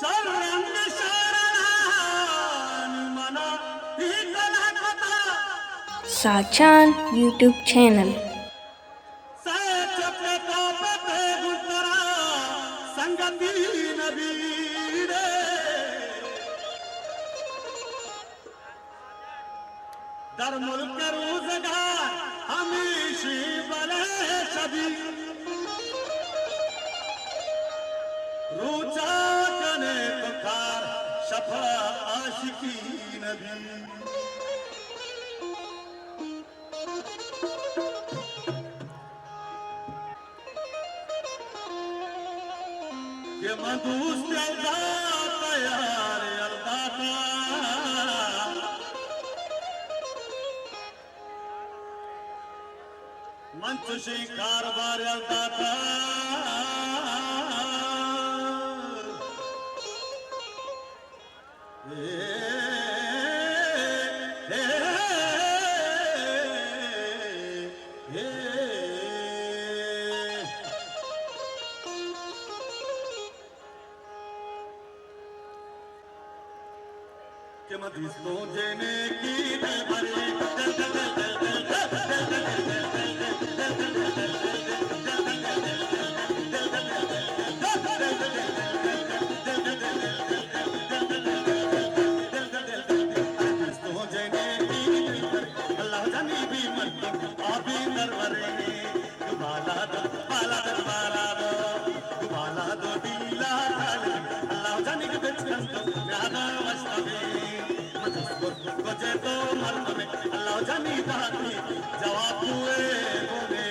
सर्वांग शरण मना ही कला कथा Sachan YouTube channel. सच प्रतापते गुजरा संगती नबीरे दर मुल्क रोजगार हमेशा बले सभी रोजा कने पुकार शफा आशिकी नबी ये मधुस यल्दा तयार यल्दा का मंच शिकार बार यल्दा का मदिस्तो जेने की दिल भरे दिल दिल दिल दिल दिल अल्लाह जानी भी मत आबी दरबारे बाला दो बाला दो बाला दो बाला दो दिला अल्लाह जानी के बिच ज्यादा वस्तावे गजे तो मर्द में अल्लाह जानी बाती जवाब हुए बोले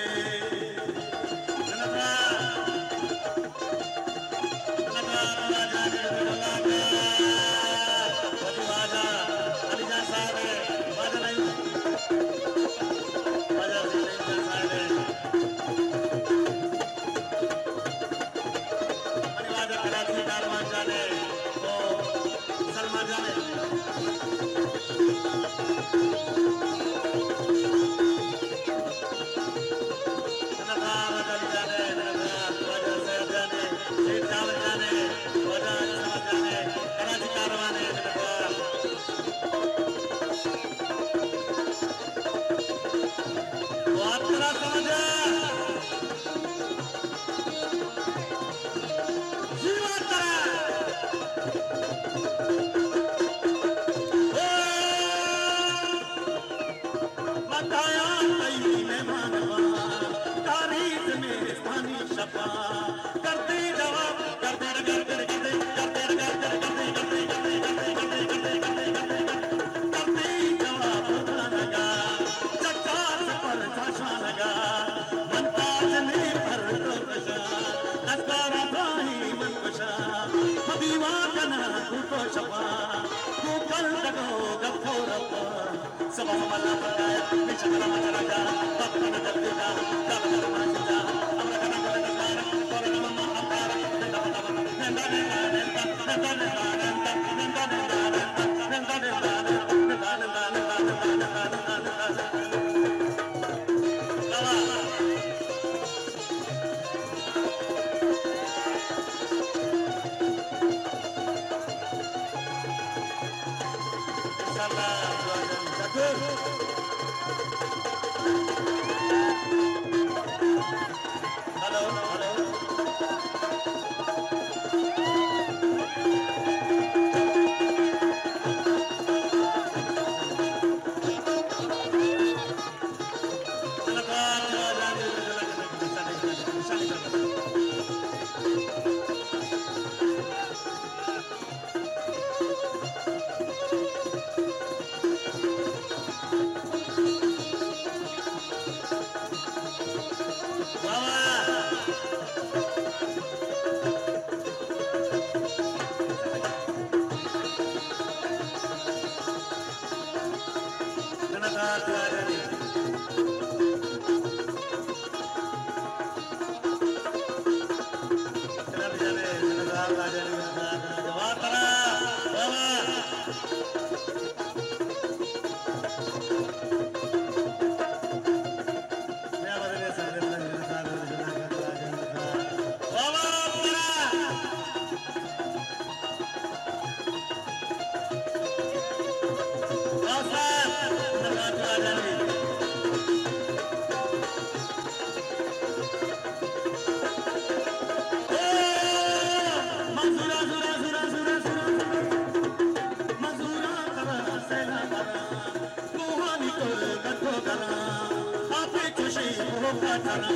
काचरा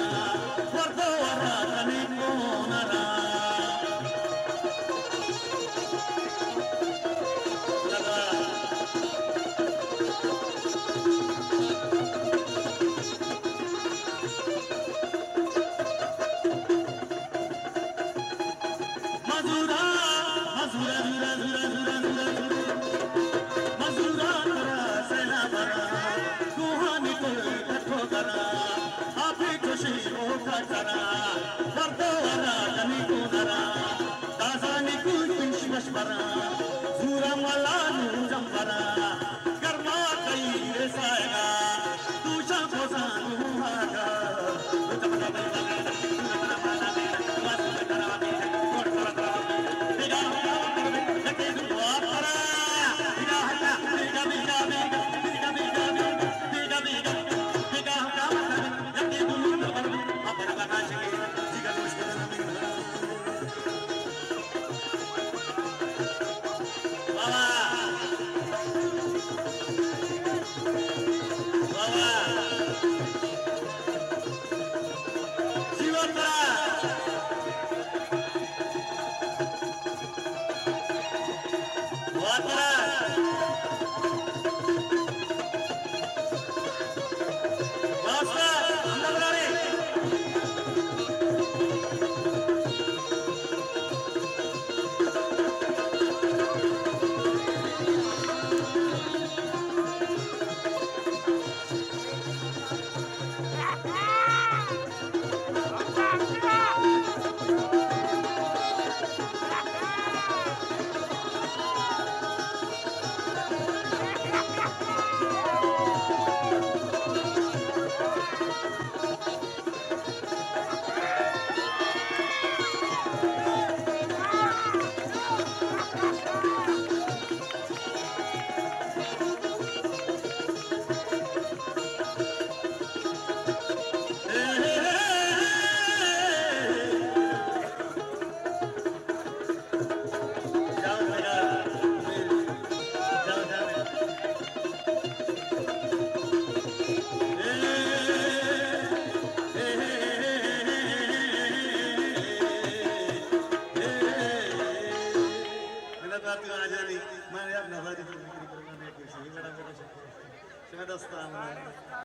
वर्दो वरातनी कोनरा मजुरा मजुरा जुरा जुरा जुरा जुरा मजुरा करा सेना भरा सुहानी को कठो करा आपे खुशी ओ काचरा वर्दो वरातनी कोनरा दासानी कुल पिंच मशवरा जुरा मलानु जंबरा कर्मा कई रे सायगा तुझा पोसानु हागा